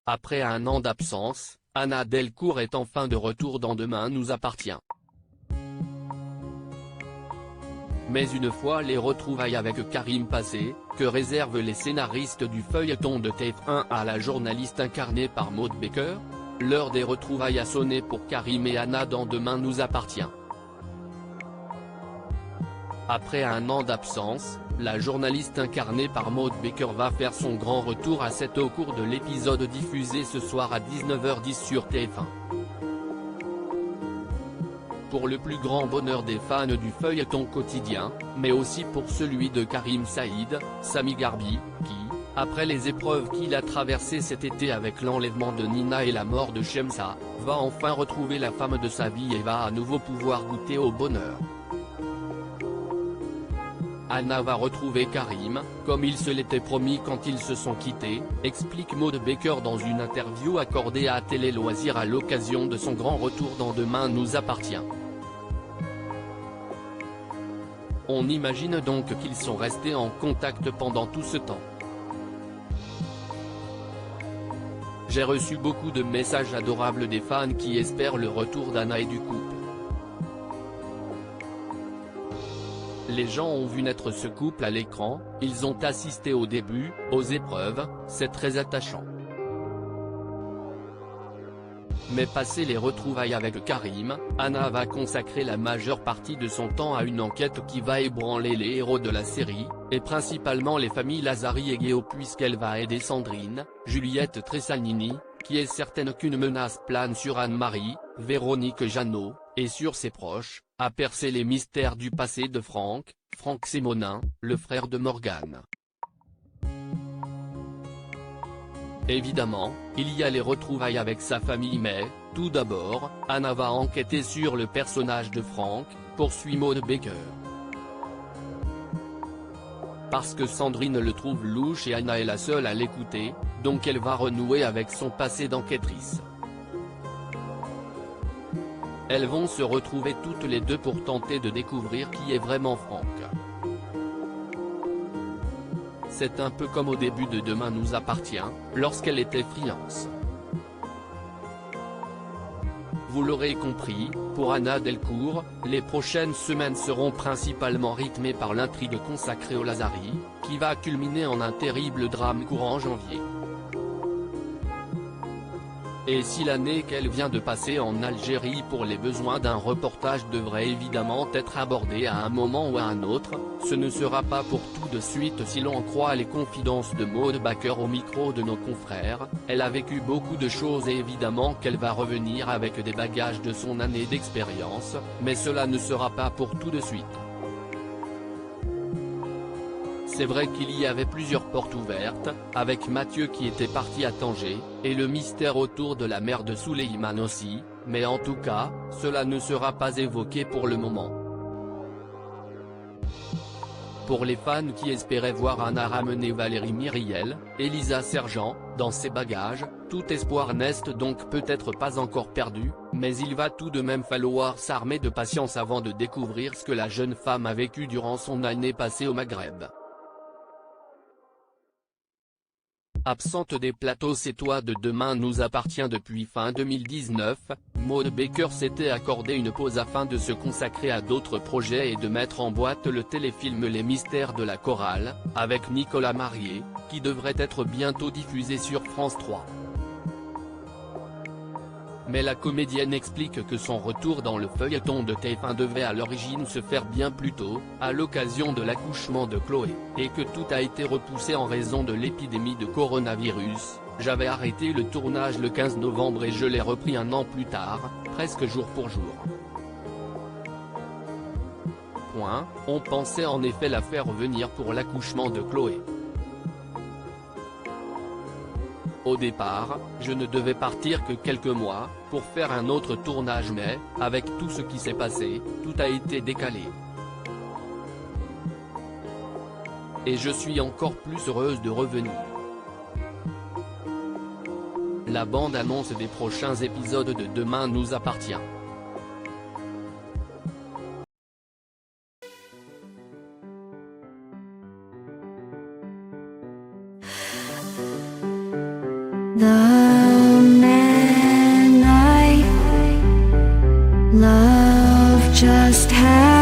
Après un an d'absence, Anna Delcourt est enfin de retour dans Demain nous appartient. Mais une fois les retrouvailles avec Karim passées, que réservent les scénaristes du feuilleton de TF1 à la journaliste incarnée par Maud Baker? L'heure des retrouvailles a sonné pour Karim et Anna dans Demain nous appartient. Après un an d'absence, la journaliste incarnée par Maud Baker va faire son grand retour à 7 au cours de l'épisode diffusé ce soir à 19h10 sur TF1. Pour le plus grand bonheur des fans du feuilleton quotidien, mais aussi pour celui de Karim Saïd, Sami Garbi, qui, après les épreuves qu'il a traversées cet été avec l'enlèvement de Nina et la mort de Shemsa, va enfin retrouver la femme de sa vie et va à nouveau pouvoir goûter au bonheur. Anna va retrouver Karim, comme il se l'était promis quand ils se sont quittés, explique Maud Baker dans une interview accordée à Télé Loisirs à l'occasion de son grand retour dans Demain nous appartient. On imagine donc qu'ils sont restés en contact pendant tout ce temps. J'ai reçu beaucoup de messages adorables des fans qui espèrent le retour d'Anna et du couple. Les gens ont vu naître ce couple à l'écran, ils ont assisté au début, aux épreuves, c'est très attachant. Mais passé les retrouvailles avec Karim, Anna va consacrer la majeure partie de son temps à une enquête qui va ébranler les héros de la série, et principalement les familles Lazari et Guéot puisqu'elle va aider Sandrine, Juliette Tressalnini, qui est certaine qu'une menace plane sur Anne-Marie, Véronique Jeannot, et sur ses proches, à percer les mystères du passé de Franck Simonin, le frère de Morgane. Évidemment, il y a les retrouvailles avec sa famille mais, tout d'abord, Anna va enquêter sur le personnage de Franck, poursuit Maud Baker. Parce que Sandrine le trouve louche et Anna est la seule à l'écouter, donc elle va renouer avec son passé d'enquêtrice. Elles vont se retrouver toutes les deux pour tenter de découvrir qui est vraiment Franck. C'est un peu comme au début de Demain nous appartient, lorsqu'elle était freelance. Vous l'aurez compris, pour Anna Delcourt, les prochaines semaines seront principalement rythmées par l'intrigue consacrée aux Lazari, qui va culminer en un terrible drame courant janvier. Et si l'année qu'elle vient de passer en Algérie pour les besoins d'un reportage devrait évidemment être abordée à un moment ou à un autre, ce ne sera pas pour tout de suite si l'on en croit les confidences de Maud Baker au micro de nos confrères, elle a vécu beaucoup de choses et évidemment qu'elle va revenir avec des bagages de son année d'expérience, mais cela ne sera pas pour tout de suite. C'est vrai qu'il y avait plusieurs portes ouvertes, avec Mathieu qui était parti à Tanger, et le mystère autour de la mère de Souleymane aussi, mais en tout cas, cela ne sera pas évoqué pour le moment. Pour les fans qui espéraient voir Anna ramener Valérie Myriel, Elisa Sergent, dans ses bagages, tout espoir n'est donc peut-être pas encore perdu, mais il va tout de même falloir s'armer de patience avant de découvrir ce que la jeune femme a vécu durant son année passée au Maghreb. Absente des plateaux sétois de Demain nous appartient depuis fin 2019, Maud Baker s'était accordé une pause afin de se consacrer à d'autres projets et de mettre en boîte le téléfilm Les Mystères de la Chorale, avec Nicolas Marié, qui devrait être bientôt diffusé sur France 3. Mais la comédienne explique que son retour dans le feuilleton de TF1 devait à l'origine se faire bien plus tôt, à l'occasion de l'accouchement de Chloé, et que tout a été repoussé en raison de l'épidémie de coronavirus. J'avais arrêté le tournage le 15 novembre et je l'ai repris un an plus tard, presque jour pour jour. On pensait en effet la faire revenir pour l'accouchement de Chloé. Au départ, je ne devais partir que quelques mois, pour faire un autre tournage mais, avec tout ce qui s'est passé, tout a été décalé. Et je suis encore plus heureuse de revenir. La bande-annonce des prochains épisodes de Demain nous appartient. The Love just happens